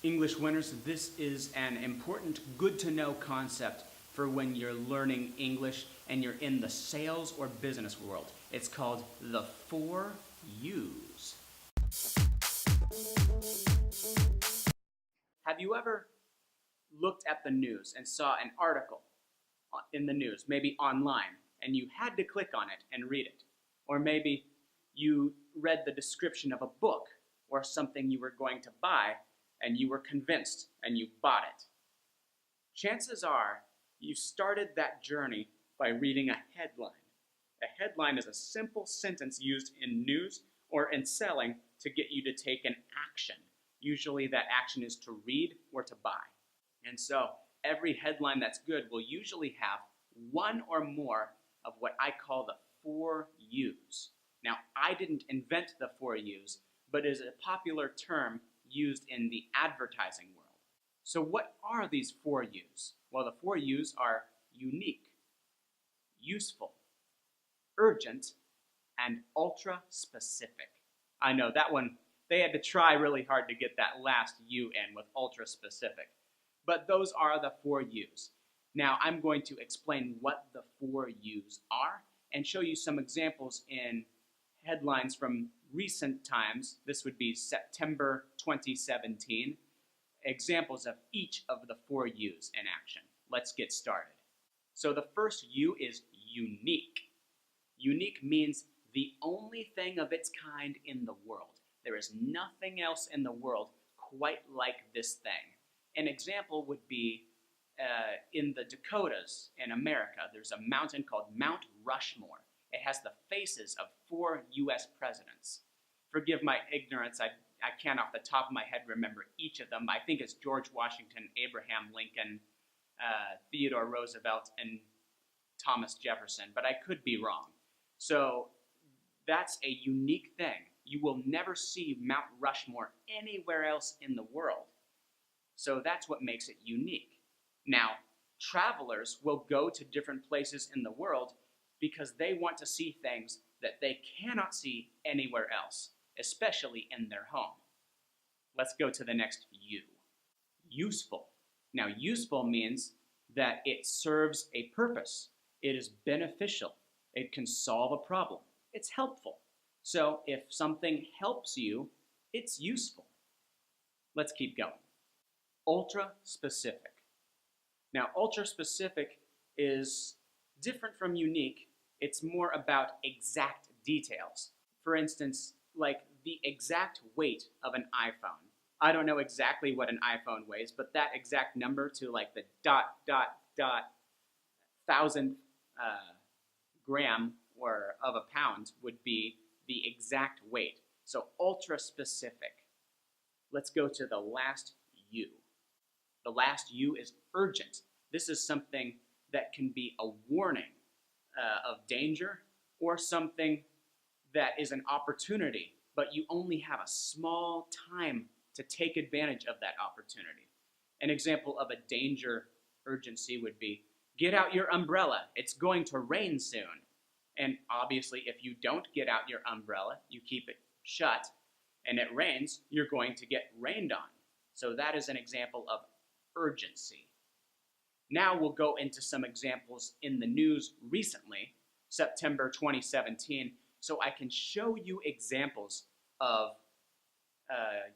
English winners, this is an important good-to-know concept for when you're learning English and you're in the sales or business world. It's called the 4 U's. Have you ever looked at the news and saw an article in the news, maybe online, and you had to click on it and read it? Or maybe you read the description of a book or something you were going to buy and you were convinced and you bought it. Chances are you started that journey by reading a headline. A headline is a simple sentence used in news or in selling to get you to take an action. Usually that action is to read or to buy. And so every headline that's good will usually have one or more of what I call the 4 U's. Now, I didn't invent the 4 U's, but it is a popular term used in the advertising world. So what are these 4 U's? Well, the 4 U's are unique, useful, urgent, and ultra-specific. I know that one, they had to try really hard to get that last U in with ultra-specific. But those are the 4 U's. Now, I'm going to explain what the 4 U's are and show you some examples in headlines from recent times. This would be September 2017. Examples of each of the 4 U's in action. Let's get started. So the first U is unique. Unique means the only thing of its kind in the world. There is nothing else in the world quite like this thing. An example would be in the Dakotas in America. There's a mountain called Mount Rushmore. It has the faces of 4 U.S. presidents. Forgive my ignorance, I can't off the top of my head remember each of them. I think it's George Washington, Abraham Lincoln, Theodore Roosevelt, and Thomas Jefferson, but I could be wrong. So that's a unique thing. You will never see Mount Rushmore anywhere else in the world. So that's what makes it unique. Now, travelers will go to different places in the world because they want to see things that they cannot see anywhere else, especially in their home. Let's go to the next U. Useful. Now, useful means that it serves a purpose. It is beneficial. It can solve a problem. It's helpful. So if something helps you, it's useful. Let's keep going. Ultra-specific. Now, ultra-specific is different from unique. It's more about exact details. For instance, like the exact weight of an iPhone. I don't know exactly what an iPhone weighs, but that exact number to like the ... 1,000th gram or of a pound would be the exact weight. So ultra-specific. Let's go to the last U. The last U is urgent. This is something that can be a warning of danger or something that is an opportunity, but you only have a small time to take advantage of that opportunity. An example of a danger urgency would be, get out your umbrella, it's going to rain soon. And obviously, if you don't get out your umbrella, you keep it shut, and it rains, you're going to get rained on. So that is an example of urgency. Now we'll go into some examples in the news recently, September 2017, so I can show you examples of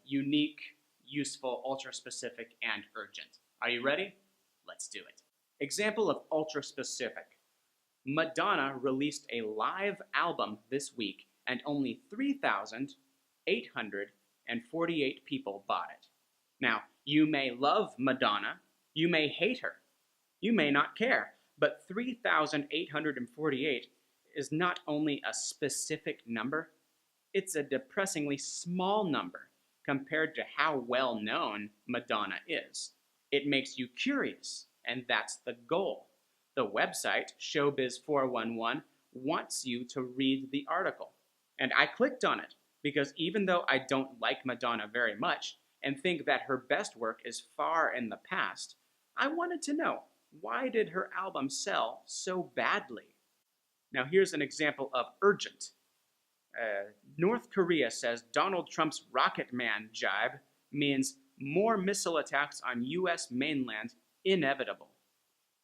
unique, useful, ultra-specific, and urgent. Are you ready? Let's do it. Example of ultra-specific. Madonna released a live album this week and only 3,848 people bought it. Now, you may love Madonna, you may hate her, you may not care, but 3,848 is not only a specific number, it's a depressingly small number compared to how well known Madonna is. It makes you curious, and that's the goal. The website, Showbiz411, wants you to read the article. And I clicked on it because even though I don't like Madonna very much and think that her best work is far in the past, I wanted to know, why did her album sell so badly? Now here's an example of urgent. North Korea says Donald Trump's Rocket Man jibe means more missile attacks on U.S. mainland inevitable.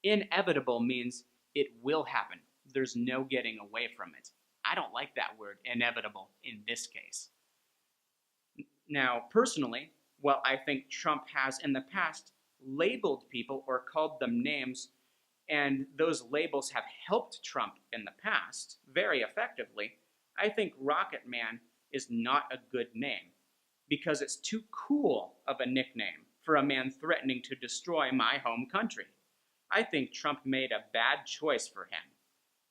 Inevitable means it will happen. There's no getting away from it. I don't like that word, inevitable, in this case. Now, personally, while I think Trump has in the past labeled people or called them names, and those labels have helped Trump in the past very effectively, I think Rocket Man is not a good name because it's too cool of a nickname for a man threatening to destroy my home country. I think Trump made a bad choice for him,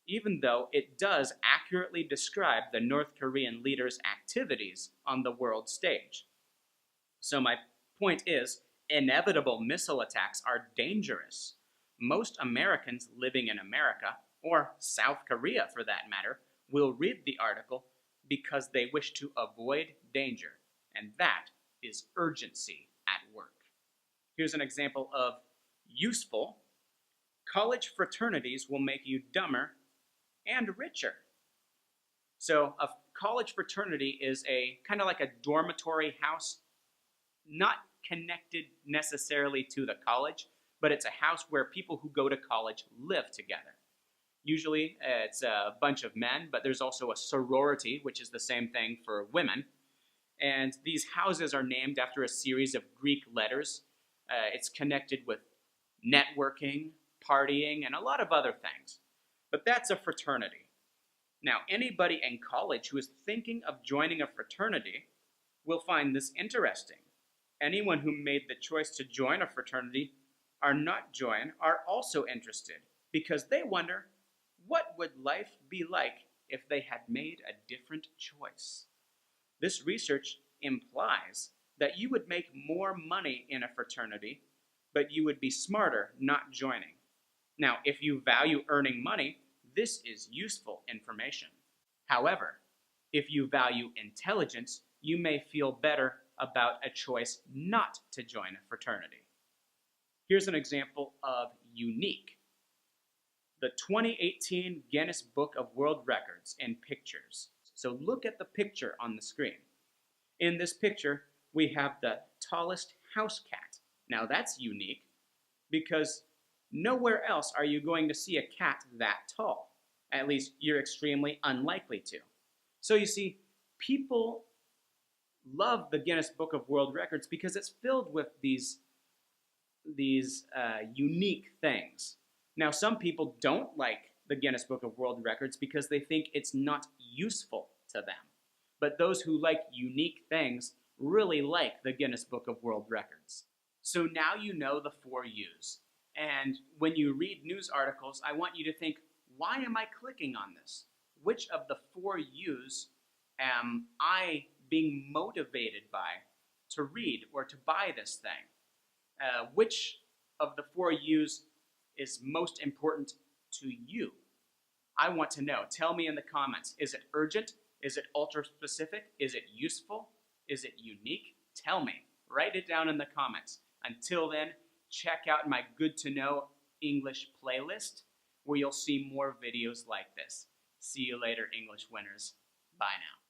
even though it does accurately describe the North Korean leader's activities on the world stage. So my point is, inevitable missile attacks are dangerous. Most Americans living in America, or South Korea for that matter, will read the article because they wish to avoid danger, and that is urgency at work. Here's an example of useful. College fraternities will make you dumber and richer. So a college fraternity is a kind of like a dormitory house, not connected necessarily to the college, but it's a house where people who go to college live together. Usually it's a bunch of men, but there's also a sorority, which is the same thing for women. And these houses are named after a series of Greek letters. It's connected with networking, partying, and a lot of other things. But that's a fraternity. Now, anybody in college who is thinking of joining a fraternity will find this interesting. Anyone who made the choice to join a fraternity are also interested because they wonder, what would life be like if they had made a different choice? This research implies that you would make more money in a fraternity, but you would be smarter not joining. Now, if you value earning money, this is useful information. However, if you value intelligence, you may feel better about a choice not to join a fraternity. Here's an example of unique. The 2018 Guinness Book of World Records in pictures. So look at the picture on the screen. In this picture, we have the tallest house cat. Now that's unique because nowhere else are you going to see a cat that tall. At least you're extremely unlikely to. So you see, people love the Guinness Book of World Records because it's filled with these unique things. Now, some people don't like the Guinness Book of World Records because they think it's not useful to them. But those who like unique things really like the Guinness Book of World Records. So now you know the 4 U's. And when you read news articles, I want you to think, why am I clicking on this? Which of the 4 U's am I being motivated by to read or to buy this thing? Which of the 4 U's is most important to you? I want to know. Tell me in the comments. Is it urgent? Is it ultra specific? Is it useful? Is it unique? Tell me. Write it down in the comments. Until then, check out my Good to Know English playlist where you'll see more videos like this. See you later, English winners. Bye now.